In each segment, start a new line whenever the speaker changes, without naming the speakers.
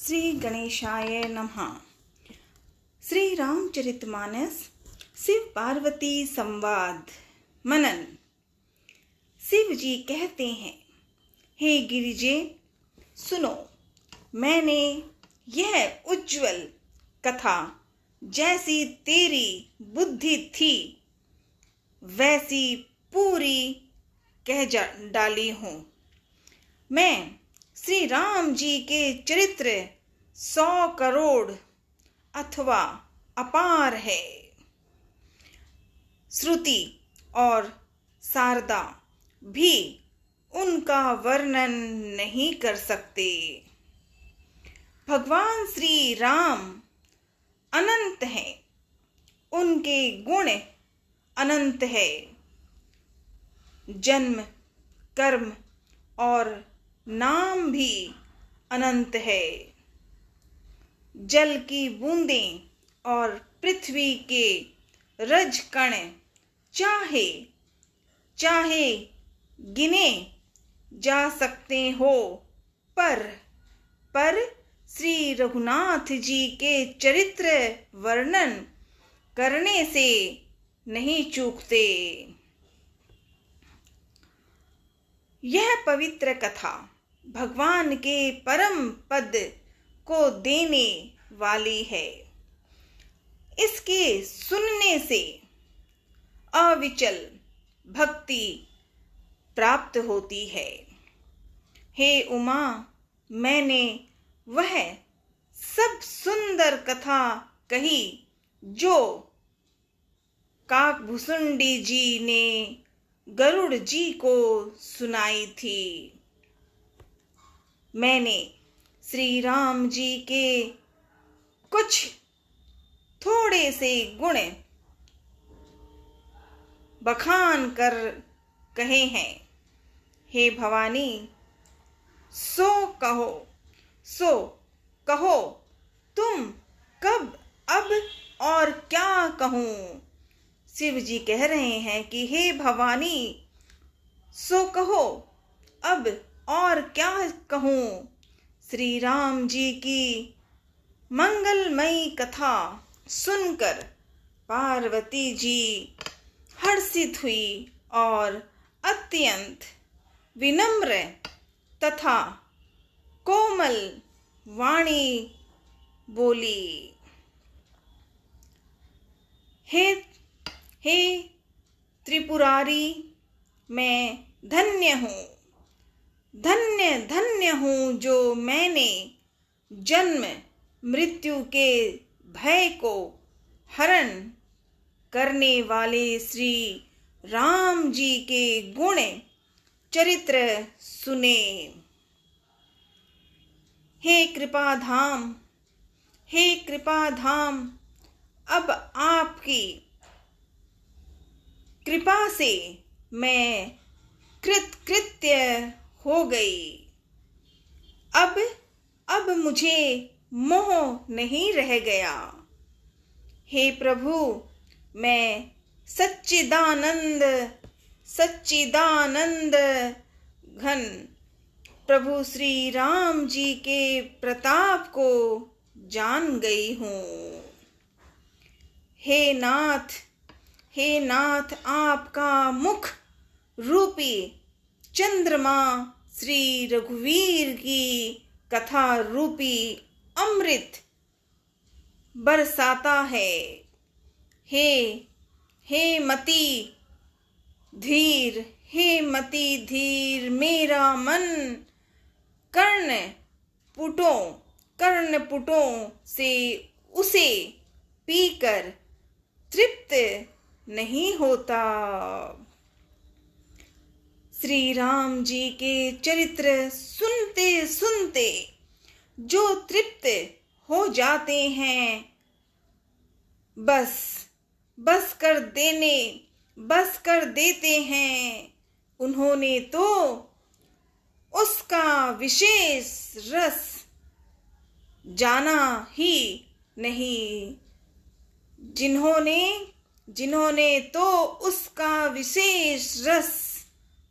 श्री गणेशाय नमः। श्री रामचरितमानस शिव पार्वती संवाद मनन। शिव जी कहते हैं, हे गिरिजे सुनो, मैंने यह उज्जवल कथा जैसी तेरी बुद्धि थी वैसी पूरी कह डाली हूँ। मैं श्री राम जी के चरित्र 100 करोड़ अथवा अपार है। श्रुति और शारदा भी उनका वर्णन नहीं कर सकते। भगवान श्री राम अनंत हैं, उनके गुण अनंत है। जन्म, कर्म और नाम भी अनंत है। जल की बूंदें और पृथ्वी के रज कण चाहे चाहे गिने जा सकते हो, पर श्री रघुनाथ जी के चरित्र वर्णन करने से नहीं चूकते। यह पवित्र कथा भगवान के परम पद को देने वाली है। इसके सुनने से अविचल भक्ति प्राप्त होती है। हे उमा, मैंने वह सब सुंदर कथा कही जो काकभुसुंडी जी ने गरुड़ जी को सुनाई थी। मैंने श्री राम जी के कुछ थोड़े से गुण बखान कर कहे हैं। हे भवानी, सो कहो तुम कब, अब और क्या कहूँ। शिव जी कह रहे हैं कि हे भवानी, सो कहो अब और क्या कहूँ। श्री राम जी की मंगलमयी कथा सुनकर पार्वती जी हर्षित हुई और अत्यंत विनम्र तथा कोमल वाणी बोली। हे त्रिपुरारी, मैं धन्य हूँ, धन्य हूँ जो मैंने जन्म मृत्यु के भय को हरण करने वाले श्री राम जी के गुण चरित्र सुने। हे कृपाधाम, अब आपकी कृपा से मैं कृतकृत्य हो गई। अब मुझे मोह नहीं रह गया। हे प्रभु, मैं सच्चिदानंद घन प्रभु श्री राम जी के प्रताप को जान गई हूँ। हे नाथ, आपका मुख रूपी चंद्रमा श्री रघुवीर की कथा रूपी अमृत बरसाता है। हे मति धीर, मेरा मन कर्णपुटों से उसे पीकर तृप्त नहीं होता। श्री राम जी के चरित्र सुनते सुनते जो तृप्त हो जाते हैं, बस कर देते हैं, उन्होंने तो उसका विशेष रस जाना ही नहीं। जिन्होंने तो उसका विशेष रस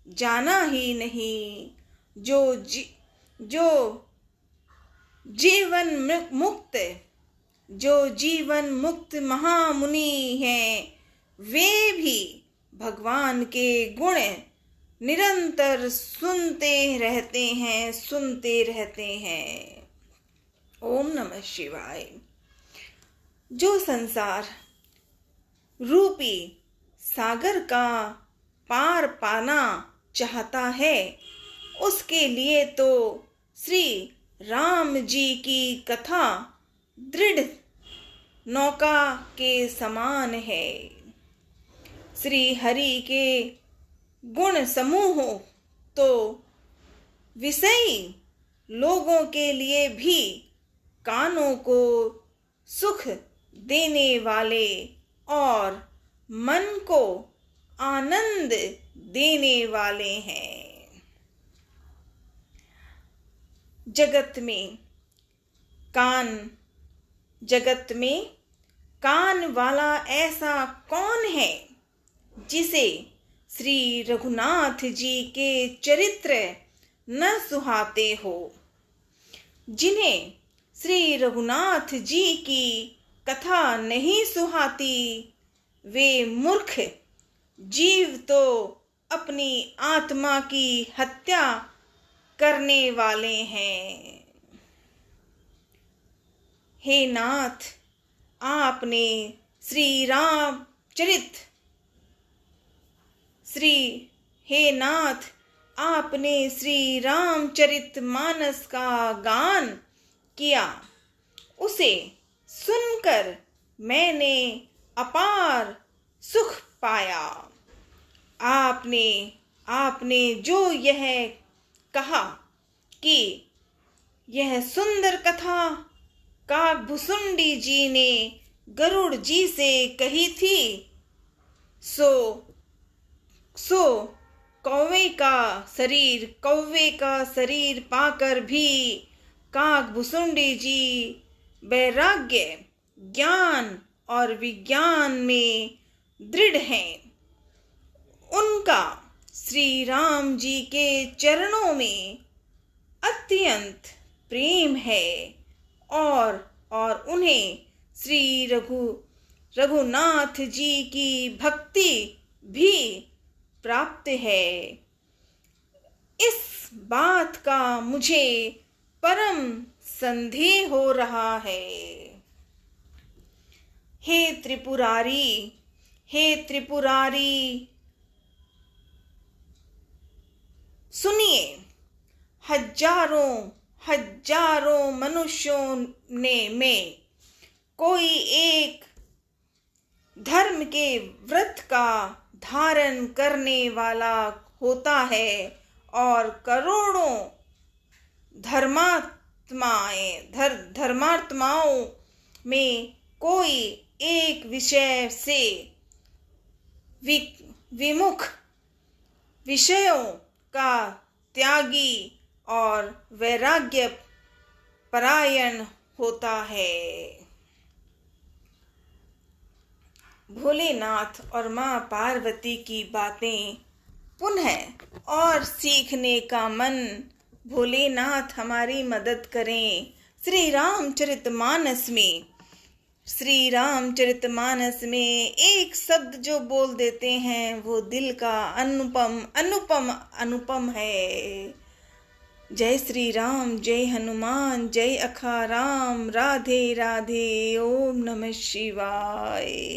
जाना ही नहीं, जो जीवन मुक्त, जो जीवन मुक्त महामुनि हैं, वे भी भगवान के गुण निरंतर सुनते रहते हैं। ओम नमः शिवाय। जो संसार रूपी सागर का पार पाना चाहता है, उसके लिए तो श्री राम जी की कथा दृढ़ नौका के समान है। श्री हरि के गुण समूह तो विषयी लोगों के लिए भी कानों को सुख देने वाले और मन को आनंद देने वाले हैं। जगत में कान वाला ऐसा कौन है जिसे श्री रघुनाथ जी के चरित्र न सुहाते हो। जिन्हें श्री रघुनाथ जी की कथा नहीं सुहाती, वे मूर्ख जीव तो अपनी आत्मा की हत्या करने वाले हैं। हे नाथ, आपने श्री रामचरित मानस का गान किया। उसे सुनकर मैंने अपार सुख पाया। आपने जो यह कहा कि यह सुंदर कथा काकभुसुंडी जी ने गरुड़ जी से कही थी, सो कौवे का शरीर पाकर भी काकभुसुंडी जी वैराग्य, ज्ञान और विज्ञान में दृढ़ हैं। उनका श्री राम जी के चरणों में अत्यंत प्रेम है और उन्हें श्री रघुनाथ जी की भक्ति भी प्राप्त है। इस बात का मुझे परम संदेह हो रहा है। हे त्रिपुरारी, सुनिए। हजारों मनुष्यों में कोई एक धर्म के व्रत का धारण करने वाला होता है और करोड़ों धर्मात्माओं में कोई एक विषय से विमुख विषयों का त्यागी और वैराग्य परायण होता है। भोलेनाथ और माँ पार्वती की बातें पुनः और सीखने का मन। भोलेनाथ हमारी मदद करें। श्री रामचरितमानस में एक शब्द जो बोल देते हैं वो दिल का अनुपम है। जय श्री राम, जय हनुमान, जय अखाराम, राधे राधे, ओम नमः शिवाय।